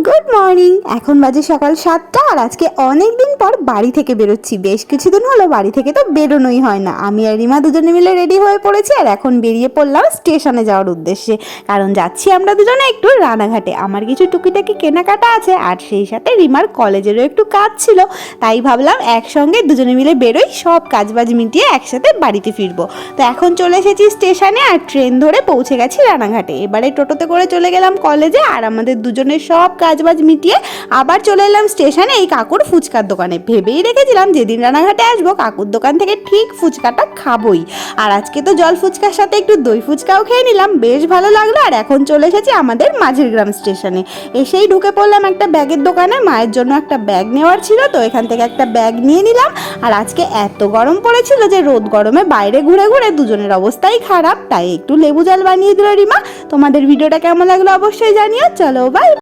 Good morning. এখন বাজে সকাল 7টা আর আজকে অনেক দিন পর বাড়ি থেকে বেরোচ্ছি। বেশ কিছুদিন হলো বাড়ি থেকে তো বেরোনোই হয় না। আমি আর রিমা দুজনে মিলে রেডি হয়ে পড়েছি আর এখন বেরিয়ে পড়লাম স্টেশনে যাওয়ার উদ্দেশ্যে। কারণ যাচ্ছি আমরা দুজনে একটু রানাঘাটে। আমার কিছু টুকিটাকি কেনাকাটা আছে আর সেই সাথে রিমার কলেজেরও একটু কাজ ছিল। তাই ভাবলাম একসঙ্গে দুজনে মিলে বেরোই, সব কাজবাজ মিটিয়ে একসাথে বাড়িতে ফিরবো। তো এখন চলে এসেছি স্টেশনে আর ট্রেন ধরে পৌঁছে গেছি রানাঘাটে। এবারে টোটোতে করে চলে গেলাম কলেজে আর আমাদের দুজনের সব কাজবাজ মিটিয়ে আবার চলে এলাম স্টেশনে এই কাকুর ফুচকার দোকানে। ভেবেই রেখেছিলাম যেদিন রানাঘাটে আসবো কাকুর দোকান থেকে ঠিক ফুচকাটা খাবোই। আর আজকে তো জল ফুচকার সাথে একটু দই ফুচকাও খেয়ে নিলাম, বেশ ভালো লাগলো। আর এখন চলে এসেছি আমাদের মাঝের গ্রাম স্টেশনে। এসেই ঢুকে পড়লাম একটা ব্যাগের দোকানে, মায়ের জন্য একটা ব্যাগ নেওয়ার ছিল, তো এখান থেকে একটা ব্যাগ নিয়ে নিলাম। আর আজকে এত গরম পড়েছিল যে রোদ গরমে বাইরে ঘুরে ঘুরে দুজনের অবস্থাই খারাপ, তাই একটু লেবু জল বানিয়ে দিল রিমা। তোমাদের ভিডিওটা কেমন লাগলো অবশ্যই জানিও। চলো বাই।